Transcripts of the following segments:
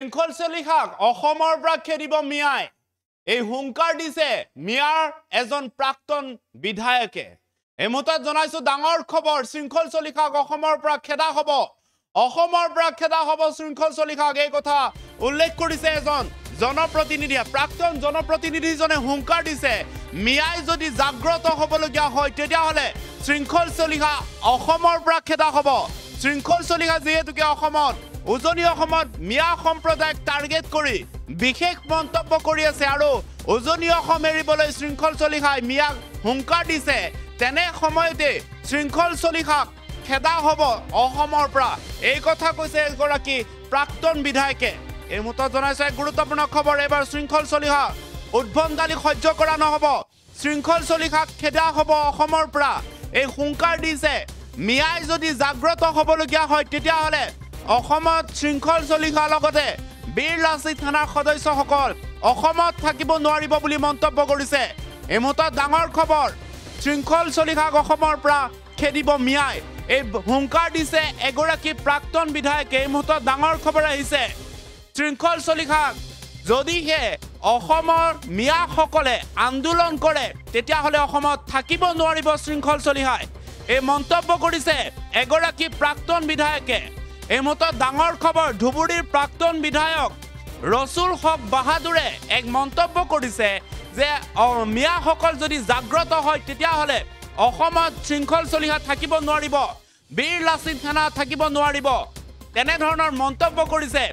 শৃংখল চলিহাক অসমৰ পৰা খেদিব মিয়াই এই হুংকাৰ দিছে মিয়াৰ এজন প্ৰাক্তন বিধায়কে এই মুহূৰ্তত জনাইছো ডাঙৰ খবৰ শৃংখল চলিহাক অসমৰ পৰা খেদা হ'ব শৃংখল চলিহাক এই কথা উল্লেখ কৰিছে এজন জনপ্ৰতিনিধিয়ে প্ৰাক্তন জনপ্ৰতিনিধিজনে হুংকাৰ দিছে মিয়াই যদি জাগ্ৰত হ'বলগীয়া হয় তেতিয়াহ'লে শৃংখল চলিহা অসমৰ পৰা খেদা হ'ব শৃংখল চলিহা যেহেতুকে অসমত উজনি অসমত মিয়া সম্প্ৰদায়ক টাৰ্গেট কৰি বিশেষ মন্তব্য কৰি আছে আৰু উজনি অসম এৰিবলৈ শৃংখল চলিহাই মিয়াক হুংকাৰ দিছে তেনে সময়তে শৃংখল চলিহাক খেদা হ'ব অসমৰ পৰা এই কথা কৈছে এগৰাকী প্ৰাক্তন বিধায়কে এই মুহূৰ্তত জনাইছে এক গুৰুত্বপূৰ্ণ খবৰ এবাৰ শৃংখল চলিহা উদ্ভণ্ডালি সহ্য কৰা নহ'ব শৃংখল চলিহাক খেদা হ'ব অসমৰ পৰা এই হুংকাৰ দিছে মিয়াই যদি জাগ্ৰত হ'বলগীয়া হয় তেতিয়াহ'লে অসমত শৃংখল চলিহাৰ লগতে বীৰ লাচিত থানাৰ সদস্যসকল অসমত থাকিব নোৱাৰিব বুলি মন্তব্য কৰিছে এই মুহূৰ্তত ডাঙৰ খবৰ শৃংখল চলিহাক অসমৰ পৰা খেদিব মিয়াই এই হুংকাৰ দিছে এগৰাকী প্ৰাক্তন বিধায়কে এই মুহূৰ্তত ডাঙৰ খবৰ আহিছে শৃংখল চলিহাক যদিহে অসমৰ মিয়াসকলে আন্দোলন কৰে তেতিয়াহ'লে অসমত থাকিব নোৱাৰিব শৃংখল চলিহাই এই মন্তব্য কৰিছে এগৰাকী প্ৰাক্তন বিধায়কে এই মুহূৰ্তত ডাঙৰ খবৰ ধুবুৰীৰ প্ৰাক্তন বিধায়ক ৰসুল হক বাহাদুৰে এক মন্তব্য কৰিছে যে মিয়াসকল যদি জাগ্ৰত হয় তেতিয়াহ'লে অসমত শৃংখল চলিহা থাকিব নোৱাৰিব বীৰ লাচিত থানা থাকিব নোৱাৰিব তেনেধৰণৰ মন্তব্য কৰিছে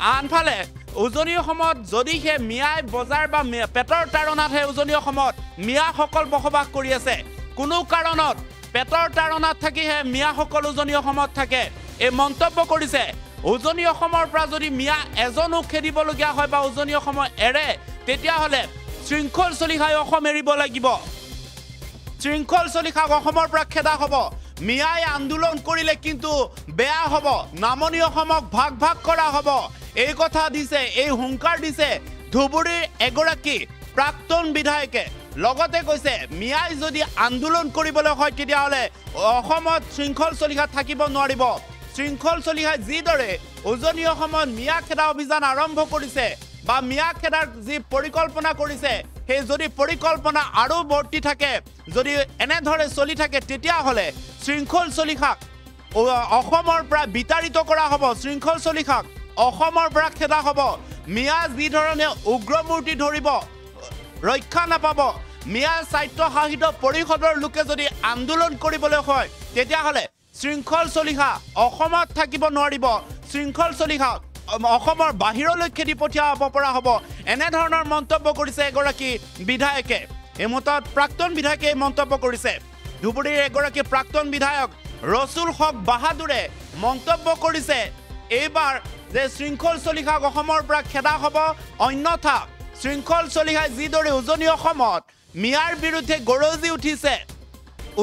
আনফালে উজনি অসমত যদিহে মিয়াই বজাৰ বা পেটৰ তাৰণাতহে উজনি অসমত মিয়াসকল বসবাস কৰি আছে কোনো কাৰণত পেটৰ তাৰণাত থাকিহে মিয়াসকল উজনি অসমত থাকে এই মন্তব্য কৰিছে উজনি অসমৰ পৰা যদি মিয়া এজনো খেদিবলগীয়া হয় বা উজনি অসমৰ এৰে তেতিয়াহ'লে শৃংখল চলিহাই অসম এৰিব লাগিব শৃংখল চলিহাক অসমৰ পৰা খেদা হ'ব মিয়াই আন্দোলন কৰিলে কিন্তু বেয়া হ'ব নামনি অসমক ভাগ ভাগ কৰা হ'ব এই কথা দিছে এই হুংকাৰ দিছে ধুবুৰীৰ এগৰাকী প্ৰাক্তন বিধায়কে লগতে কৈছে মিয়াই যদি আন্দোলন কৰিবলৈ হয় তেতিয়াহ'লে অসমত শৃংখল চলিহা থাকিব নোৱাৰিব শৃংখল চলিহাই যিদৰে উজনি অসমত মিয়া খেদা অভিযান আৰম্ভ কৰিছে বা মিয়া খেদাৰ যি পৰিকল্পনা কৰিছে সেই যদি পৰিকল্পনা আৰু বৰ্তি থাকে যদি এনেধৰণে চলি থাকে তেতিয়াহ'লে শৃংখল চলিহাক অসমৰ পৰা বিতাড়িত কৰা হ'ব শৃংখল চলিহাক অসমৰ পৰা খেদা হ'ব মিয়া যি ধৰণে উগ্ৰমূৰ্তি ধৰিব ৰক্ষা নাপাব মিয়া স্বায়ত্তশাসিত পৰিষদৰ লোকে যদি আন্দোলন কৰিবলৈ হয় তেতিয়াহ'লে শৃংখল চলিহা অসমত থাকিব নোৱাৰিব শৃংখল চলিহা অসমৰ বাহিৰলৈ খেদি পঠিয়াব পৰা হ'ব এনেধৰণৰ মন্তব্য কৰিছে এগৰাকী বিধায়কে এই মুহূৰ্তত প্ৰাক্তন বিধায়কে মন্তব্য কৰিছে ধুবুৰীৰ এগৰাকী প্ৰাক্তন বিধায়ক ৰসুল হক বাহাদুৰে মন্তব্য কৰিছে এইবাৰ যে শৃংখল চলিহাক অসমৰ পৰা খেদা হ'ব অন্যথা শৃংখল চলিহাই যিদৰে উজনি অসমত মিয়াৰ বিৰুদ্ধে গৰজি উঠিছে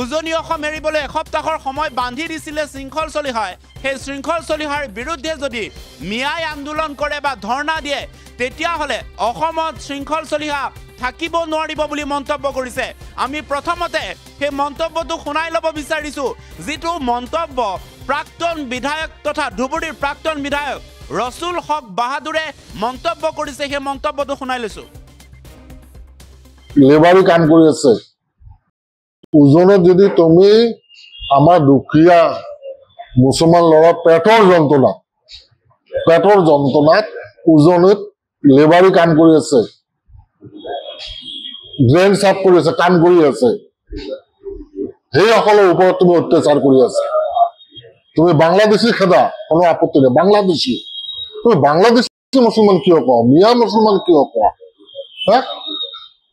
উজনি অসম এৰিবলৈ এসপ্তাহৰ সময় বান্ধি দিছিলে শৃংখল চলিহাই সেই শৃংখল চলিহাৰ বিৰুদ্ধে যদি মিয়াই আন্দোলন কৰে বা ধৰ্ণা দিয়ে তেতিয়াহ'লে অসমত শৃংখল চলিহা থাকিব নোৱাৰিব বুলি মন্তব্য কৰিছে আমি প্ৰথমতে সেই মন্তব্যটো শুনাই ল'ব বিচাৰিছোঁ যিটো মন্তব্য প্ৰাক্তন বিধায়ক তথা ধুবুৰীৰ প্ৰাক্তন বিধায়ক ৰসুল হক বাহাদুৰে মন্তব্য কৰিছে সেই মন্তব্যটো শুনাই লৈছোঁ লেবাৰী কাম কৰি আছে উজনত যদি তুমি আমাৰ দুখীয়া মুছলমান ল'ৰা পেটৰ যন্ত্ৰণাত উজনত লেবাৰী কাম কৰি আছে ড্ৰেইন চাফ কৰি আছে কাম কৰি আছে সেইসকলৰ ওপৰত তুমি অত্যাচাৰ কৰি আছে তুমি বাংলাদেশী খেদা কোনো আপত্তি নাই বাংলাদেশী তুমি বাংলাদেশী মুছলমান কিয় কোৱা মিয়া মুছলমান কিয় কোৱা হা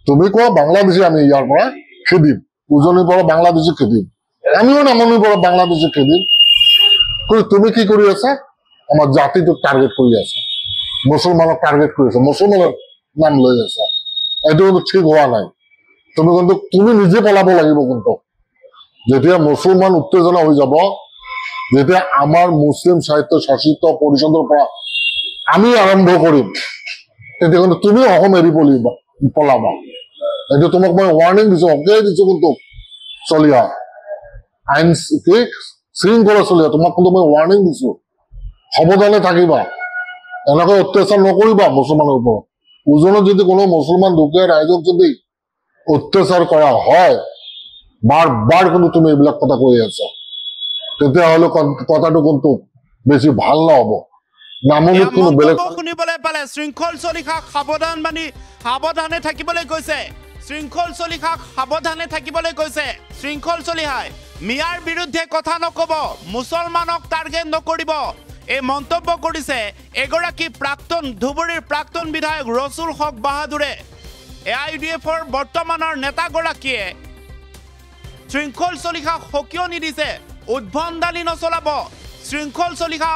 তুমি কোৱা বাংলাদেশী আমি ইয়াৰ পৰা খেদিম উজনিৰ পৰা বাংলাদেশী খেদিম আমিও নামনিৰ পৰা বাংলাদেশী খেদিম তুমি কি কৰি আছা আমাৰ জাতিটোক টাৰ্গেট কৰি আছা মুছলমানক টাৰ্গেট কৰি আছা মুছলমানৰ নাম লৈ আছা এইটো কিন্তু ঠিক হোৱা নাই তুমি কিন্তু তুমি নিজে পলাব লাগিব কিন্তু যেতিয়া মুছলমান উত্তেজনা হৈ যাব যেতিয়া আমাৰ মুছলিম সাহিত্য শাসিত পৰিষদৰ পৰা আমি আৰম্ভ কৰিম তেতিয়া কিন্তু তুমি অসম এৰি পলাবা এইটো তোমাক মই ৱাৰ্ণিং দিছো অকেই দিছো কিন্তু চলিয়া আইন শৃংখলা চলিয়া তোমাক কিন্তু মই ৱাৰ্ণিং দিছো সাৱধানে থাকিবা এনেকৈ অত্যাচাৰ নকৰিবা মুছলমানৰ ওপৰত উজনিত যদি কোনো মুছলমান দুখীয়া ৰাইজক যদি অত্যাচাৰ কৰা হয় বাৰ বাৰ কিন্তু তুমি এইবিলাক কথা কৈ আছা তেতিয়াহ'লে কথাটো কিন্তু বেছি ভাল নহ'ব নামনিত কোনো বেলেগ শুনিবলৈ পালে শৃংখল চলিহাক সাৱধানে থাকিবলৈ কৈছে শৃংখল চলিহাক সাৱধানে থাকিবলৈ কৈছে শৃংখল চলিহাই মিয়াৰ বিৰুদ্ধে কথা নকব মুছলমানক টাৰ্গেট নকৰিব এই মন্তব্য কৰিছে এগৰাকী ধুবুৰীৰ প্ৰাক্তন বিধায়ক ৰসুল হক বাহাদুৰে AIUDFৰ বৰ্তমানৰ নেতাগৰাকীয়ে শৃংখল চলিহাক সকিয়নি দিছে উদ্ভণ্ডালি নচলাব শৃংখল চলিহা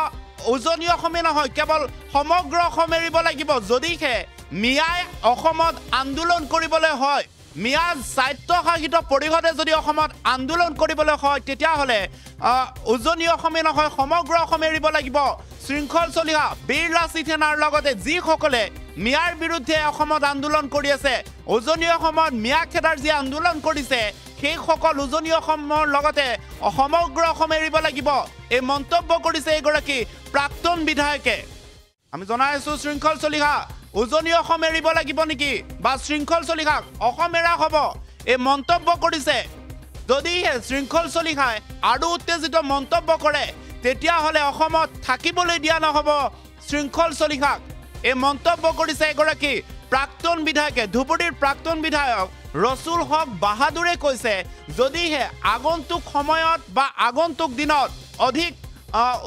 উজনি অসমে নহয় কেৱল সমগ্ৰ অসম এৰিব লাগিব যদিহে মিয়াই অসমত আন্দোলন কৰিবলৈ হয় মিয়া স্বায়ত্তশাসিত পৰিষদে যদি অসমত আন্দোলন কৰিবলৈ হয় তেতিয়াহ'লে উজনি অসমে নহয় সমগ্ৰ অসম এৰিব লাগিব শৃংখল চলিহা বীৰ লাচিত সেনাৰ লগতে যিসকলে মিয়াৰ বিৰুদ্ধে অসমত আন্দোলন কৰি আছে উজনি অসমত মিয়া খেদাৰ যি আন্দোলন কৰিছে সেই সকল উজনি অসমৰ লগতে সমগ্ৰ অসম এৰিব লাগিব এই মন্তব্য কৰিছে এগৰাকী প্ৰাক্তন বিধায়কে আমি জনাই আছো শৃংখল চলিহা উজনি অসম এৰিব লাগিব নেকি বা শৃংখল চলিহাক অসম এৰা হ'ব এই মন্তব্য কৰিছে যদিহে শৃংখল চলিহাই আৰু উত্তেজিত মন্তব্য কৰে তেতিয়াহ'লে অসমত থাকিবলৈ দিয়া নহ'ব শৃংখল চলিহাক এই মন্তব্য কৰিছে এগৰাকী প্ৰাক্তন বিধায়কে ধুবুৰীৰ প্ৰাক্তন বিধায়ক ৰসুল হক বাহাদুৰে কৈছে যদিহে আগন্তুক সময়ত বা আগন্তুক দিনত অধিক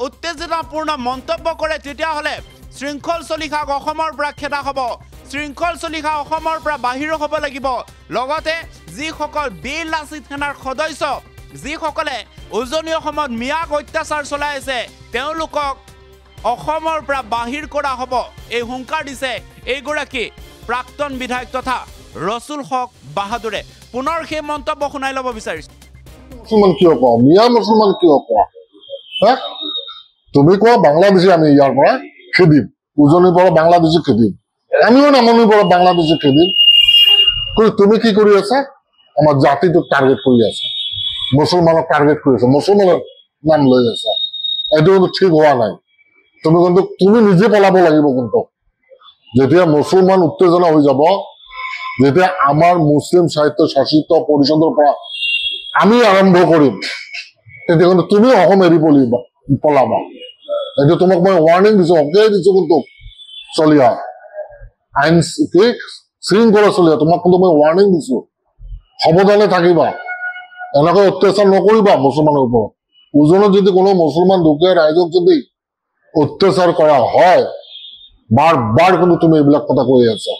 উত্তেজনাপূৰ্ণ মন্তব্য কৰে তেতিয়াহ'লে শৃংখল চলিহাক অসমৰ পৰা খেদা হ'ব শৃংখল চলিহা অসমৰ পৰা বাহিৰ হ'ব লাগিব লগতে যিসকল বীৰ লাচিত সেনাৰ সদস্য যিসকলে উজনি অসমত মিয়াক অত্যাচাৰ চলাই আছে তেওঁলোকক অসমৰ পৰা বাহিৰ কৰা হ'ব এই হুংকাৰ দিছে এইগৰাকী প্ৰাক্তন বিধায়ক তথা ৰসুল হক বাহাদুৰে পুনৰ সেই মন্তব্য শুনাই ল'ব বিচাৰিছো মুছলমান কিয় কোৱা মিয়া মুছলমান কিয় কোৱা তুমি কোৱা বাংলাদেশী আমি ইয়াৰ পৰা খেদিম উজনিৰ পৰা বাংলাদেশী খেদিম আমিও নামনিৰ পৰা বাংলাদেশী খেদিম তুমি কি কৰি আছা আমাৰ জাতিটোক টাৰ্গেট কৰি আছা মুছলমানক টাৰ্গেট কৰি আছা মুছলমানৰ নাম লৈ আছা এইটো কিন্তু ঠিক হোৱা নাই তুমি নিজে পলাব লাগিব কিন্তু যেতিয়া মুছলমান উত্তেজনা হৈ যাব যেতিয়া আমাৰ মুছলিম সাহিত্য শাসিত পৰিষদৰ পৰা আমি আৰম্ভ কৰিম তেতিয়া কিন্তু তুমি অসম এৰি পলাবা এইটো তোমাক মই ৱাৰ্ণিং দিছো অকেই দিছো কিন্তু চলিয়া আইন শৃংখলা চলিয়া তোমাক কিন্তু মই ৱাৰ্ণিং দিছো সাৱধানে থাকিবা এনেকৈ অত্যাচাৰ নকৰিবা মুছলমানৰ ওপৰত উজনিত যদি কোনো মুছলমান দুখীয়া ৰাইজক যদি অত্যাচাৰ কৰা হয় বাৰ বাৰ কিন্তু তুমি এইবিলাক কথা কৈ আছা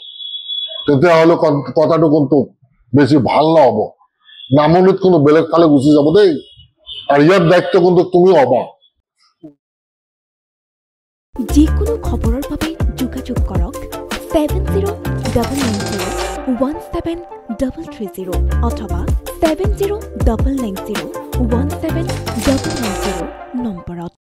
তেতিয়াহ'লে কথাটো কিন্তু বেছি ভাল নহ'ব নামনিত কিন্তু বেলেগ ফালে গুচি যাব দেই আৰু ইয়াৰ দায়িত্ব কিন্তু তুমি হ'বা যিকোনো খবৰৰ বাবে যোগাযোগ কৰক 7099017330 অথবা 7099017390 নম্বৰত